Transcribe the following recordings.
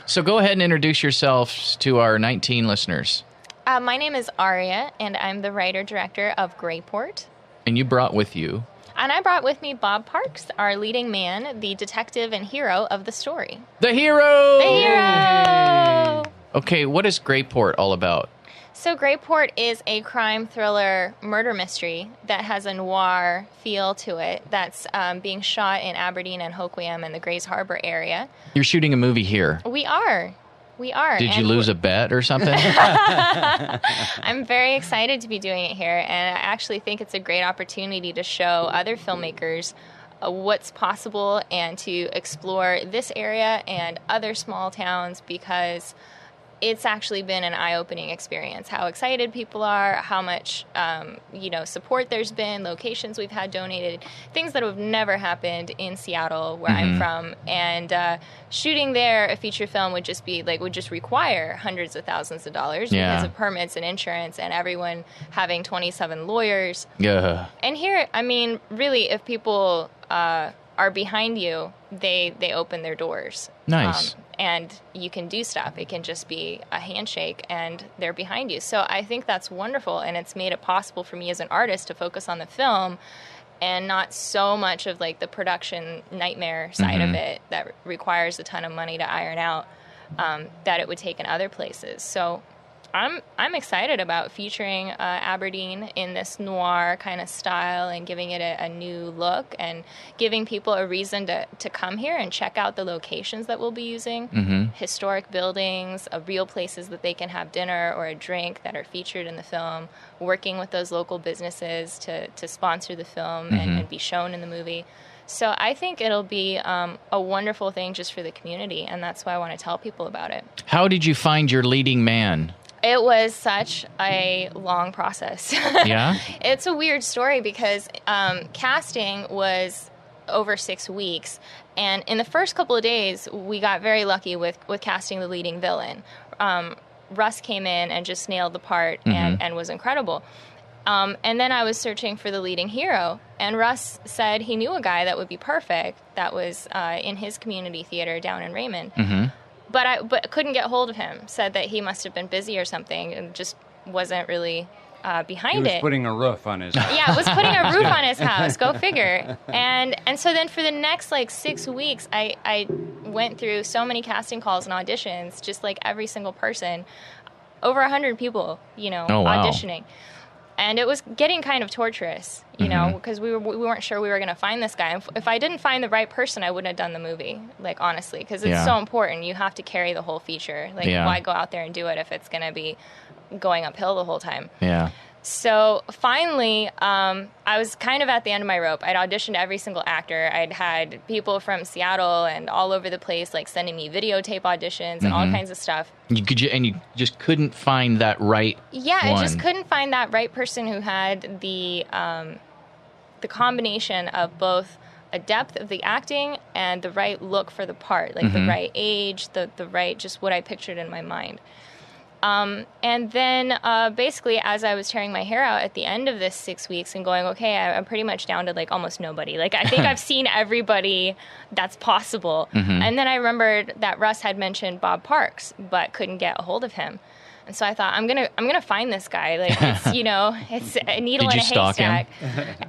So go ahead and introduce yourselves to our 19 listeners. My name is Aria, and I'm the writer-director of Grayport. And you brought with you... And I brought with me Bob Parks, our leading man, the detective and hero of the story. The hero! The hero! Okay, what is Grayport all about? So Grayport is a crime thriller murder mystery that has a noir feel to it that's being shot in Aberdeen and Hoquiam in the Grays Harbor area. You're shooting a movie here. We are. Did you lose a bet or something? I'm very excited to be doing it here, and I actually think it's a great opportunity to show other filmmakers what's possible and to explore this area and other small towns, because it's actually been an eye-opening experience. How excited people are, how much support there's been, locations we've had donated, things that have never happened in Seattle, where I'm from. And shooting there a feature film would just require hundreds of thousands of dollars because of permits and insurance and everyone having 27 lawyers. Yeah. And here, I mean, really, if people are behind you, they open their doors. Nice. And you can do stuff. It can just be a handshake and they're behind you. So I think that's wonderful, and it's made it possible for me as an artist to focus on the film and not so much of like the production nightmare side of it that requires a ton of money to iron out that it would take in other places. So I'm excited about featuring Aberdeen in this noir kind of style and giving it a new look and giving people a reason to come here and check out the locations that we'll be using. Historic buildings, real places that they can have dinner or a drink that are featured in the film, working with those local businesses to sponsor the film and be shown in the movie. So I think it'll be a wonderful thing just for the community, and that's why I want to tell people about it. How did you find your leading man? It was such a long process. Yeah? It's a weird story because casting was over 6 weeks. And in the first couple of days, we got very lucky with casting the leading villain. Russ came in and just nailed the part and was incredible. And then I was searching for the leading hero. And Russ said he knew a guy that would be perfect that was in his community theater down in Raymond. But couldn't get hold of him. Said that he must have been busy or something and just wasn't really behind it. He was putting a roof on his house. Yeah, was putting a roof on his house. Go figure. And so then for the next 6 weeks, I went through so many casting calls and auditions, just like every single person, over 100 people, auditioning. And it was getting kind of torturous, because we weren't sure we were going to find this guy. If I didn't find the right person, I wouldn't have done the movie, honestly, because it's so important. You have to carry the whole feature. Why go out there and do it if it's going to be going uphill the whole time? Yeah. So finally, I was kind of at the end of my rope. I'd auditioned every single actor. I'd had people from Seattle and all over the place, sending me videotape auditions and all kinds of stuff. You just couldn't find that right one. I just couldn't find that right person who had the combination of both a depth of the acting and the right look for the part, the right age, the right, just what I pictured in my mind. And then basically as I was tearing my hair out at the end of this 6 weeks and going, okay, I'm pretty much down to almost nobody. I think I've seen everybody that's possible. And then I remembered that Russ had mentioned Bob Parks, but couldn't get a hold of him. And so I thought, I'm gonna find this guy. It's it's a needle in a haystack.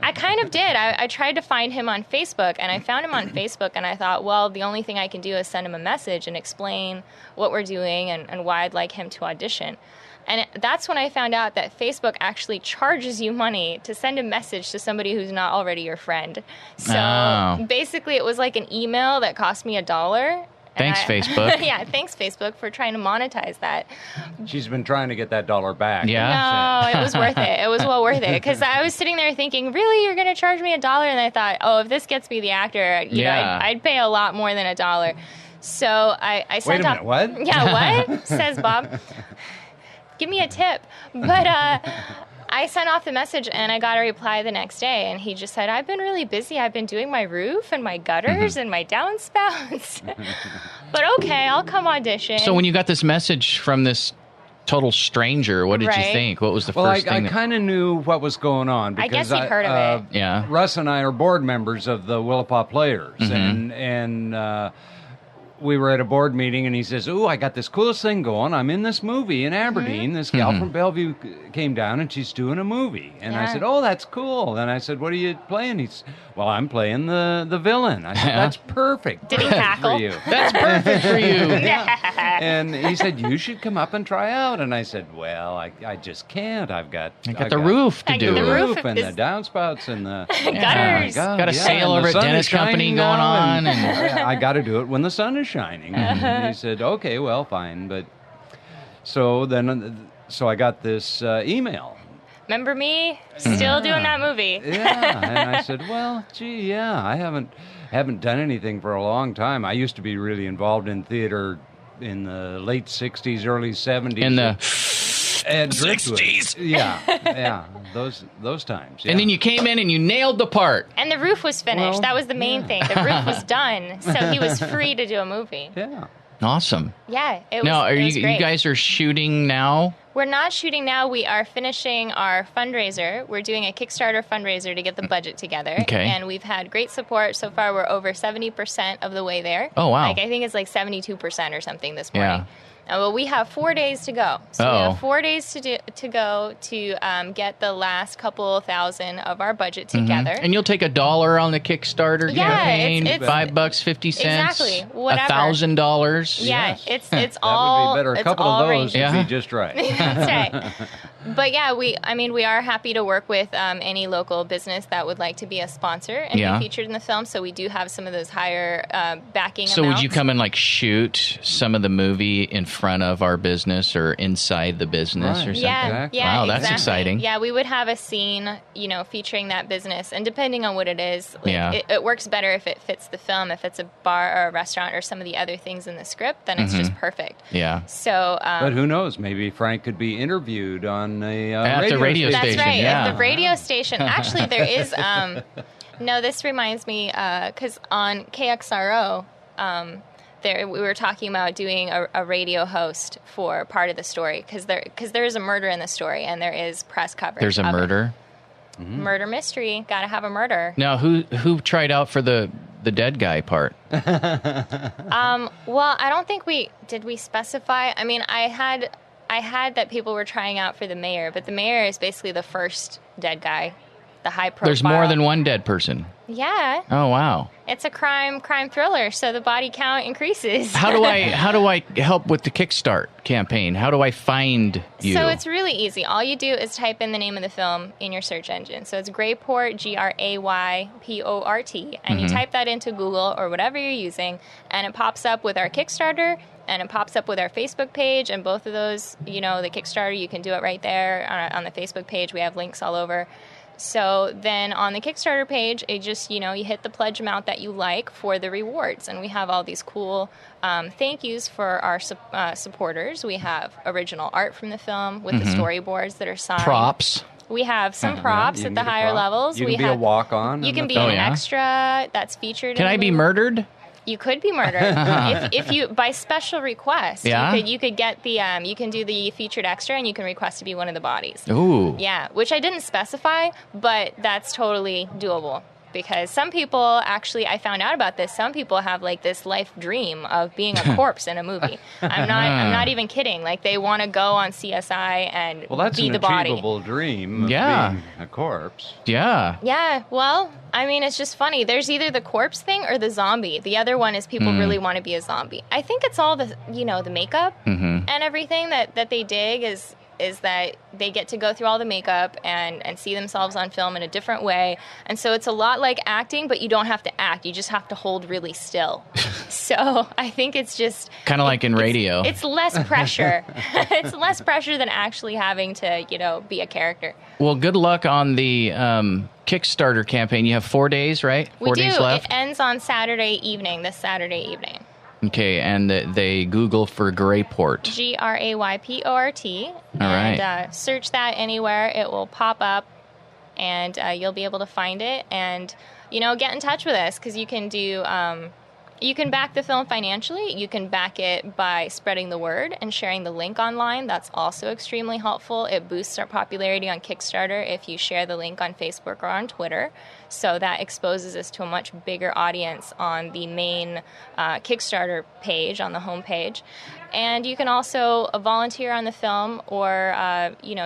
I kind of did. I tried to find him on Facebook, and I found him on Facebook, and I thought, well, the only thing I can do is send him a message and explain what we're doing and why I'd like him to audition. And that's when I found out that Facebook actually charges you money to send a message to somebody who's not already your friend. So basically, it was like an email that cost me $1. Thanks, Facebook. Yeah, thanks, Facebook, for trying to monetize that. She's been trying to get that $1 back. Yeah. No, it was worth it. It was well worth it. Because I was sitting there thinking, really, you're going to charge me $1? And I thought, if this gets me the actor, I'd pay a lot more than $1. So I sent Wait a minute, what? Yeah, what? Says Bob. Give me a tip. But I sent off the message, and I got a reply the next day, and he just said, I've been really busy. I've been doing my roof and my gutters and my downspouts. But okay, I'll come audition. So when you got this message from this total stranger, what did you think? What was the first thing? I kind of knew what was going on. Because I guess you'd heard of it. Yeah. Russ and I are board members of the Willapa Players, and we were at a board meeting, and he says, "Ooh, I got this coolest thing going. I'm in this movie in Aberdeen. This gal from Bellevue came down, and she's doing a movie." And I said, "Oh, that's cool." And I said, "What are you playing?" He's, "Well, I'm playing the villain." I said, "That's perfect. Did he Perfect cackle? for you." That's perfect for you. And he said, "You should come up and try out." And I said, "Well, I just can't. I've got the roof to do. the the roof roof and is- the downspouts and the Gutters. Got a sale and over the at sun Dennis is shining Company going now, on, and I got to do it when the sun is shining." And he said, "Okay, well, fine." But so I got this email. Remember me? Still doing that movie. Yeah, and I said, "Well, gee, yeah, I haven't done anything for a long time. I used to be really involved in theater in the late '60s, early '70s. In the and 60s. Yeah, those times. Yeah. And then you came in and you nailed the part. And the roof was finished. Well, that was the main thing. The roof was done, so he was free to do a movie. Yeah. Awesome. Yeah, it was. Now, are it was you great. guys are shooting now? We're not shooting now. We are finishing our fundraiser. We're doing a Kickstarter fundraiser to get the budget together. Okay. And we've had great support. So far, we're over 70% of the way there. Oh, wow. Like, I think it's like 72% or something this morning. Yeah. Well, we have 4 days to go. So we have 4 days to go to get the last couple thousand of our budget together. And you'll take $1 on the Kickstarter Yeah, campaign, it's- $5.50, Exactly, whatever. $1,000. Yeah, Yes. it's That all. would be better. A it's couple all of those ranging. would Yeah. be just right. That's right. But yeah, we are happy to work with any local business that would like to be a sponsor and Yeah. be featured in the film. So we do have some of those higher backing So amounts. would you come and like shoot some of the movie in front of our business or inside the business or Right. something? Yeah, Exactly. yeah, Wow, that's exactly. exciting. Yeah, we would have a scene, featuring that business, and depending on what it is, Yeah. it works better if it fits the film. If it's a bar or a restaurant or some of the other things in the script, then it's just perfect. Yeah. So, But who knows? Maybe Frank could be interviewed on a At the radio that's station, right. yeah. At the radio station. Actually, there is. No, this reminds me because on KXRO, we were talking about doing a radio host for part of the story because there is a murder in the story and there is press coverage. There's a of it. murder. Murder mystery. Got to have a murder. Now, who tried out for the dead guy part? Well, I don't think we specify. I mean, I had that people were trying out for the mayor, but the mayor is basically the first dead guy, the high profile. There's more than one dead person. Yeah. Oh, wow. It's a crime thriller, so the body count increases. How do I help with the Kickstart campaign? How do I find you? So it's really easy. All you do is type in the name of the film in your search engine. So it's Grayport, Grayport, and you type that into Google or whatever you're using, and it pops up with our Kickstarter, and it pops up with our Facebook page, and both of those, the Kickstarter, you can do it right there on the Facebook page. We have links all over. So then on the Kickstarter page, it just, you hit the pledge amount that you like for the rewards. And we have all these cool thank yous for our supporters. We have original art from the film with the storyboards that are signed. Props. We have some props You at can the get a higher prop. levels. You we can be have, a walk-on. You in can the be film. an yeah? extra that's featured. Can in I the be movie. murdered? You could be murdered if you by special request. Yeah? You could get the you can do the featured extra and you can request to be one of the bodies. Ooh. Yeah, which I didn't specify, but that's totally doable. Because some people actually, I found out about this. Some people have like this life dream of being a corpse in a movie. I'm not even kidding. Like they want to go on CSI and Well, that's be an the body. achievable dream of Yeah. being a corpse. Yeah. Yeah, well, I mean, it's just funny. There's either the corpse thing or the zombie. The other one is people really want to be a zombie. I think it's all the makeup and everything that they dig is that they get to go through all the makeup and see themselves on film in a different way. And so it's a lot like acting, but you don't have to act. You just have to hold really still. So I think it's just... Kind of like in radio. It's less pressure. It's less pressure than actually having to, be a character. Well, good luck on the Kickstarter campaign. You have 4 days, right? We 4 do. days left? It ends on this Saturday evening. Okay, and they Google for Grayport. Grayport. right. And search that anywhere. It will pop up, and you'll be able to find it. And, get in touch with us, because you can do You can back the film financially. You can back it by spreading the word and sharing the link online. That's also extremely helpful. It boosts our popularity on Kickstarter if you share the link on Facebook or on Twitter. So that exposes us to a much bigger audience on the main Kickstarter page, on the homepage. And you can also volunteer on the film or,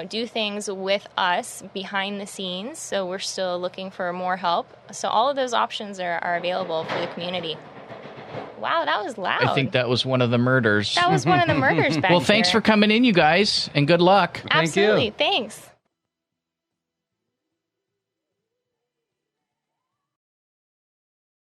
do things with us behind the scenes. So we're still looking for more help. So all of those options are available for the community. Wow, that was loud. I think that was one of the murders. That was one of the murders back Well, thanks here. for coming in, you guys, and good luck. Absolutely. Thanks.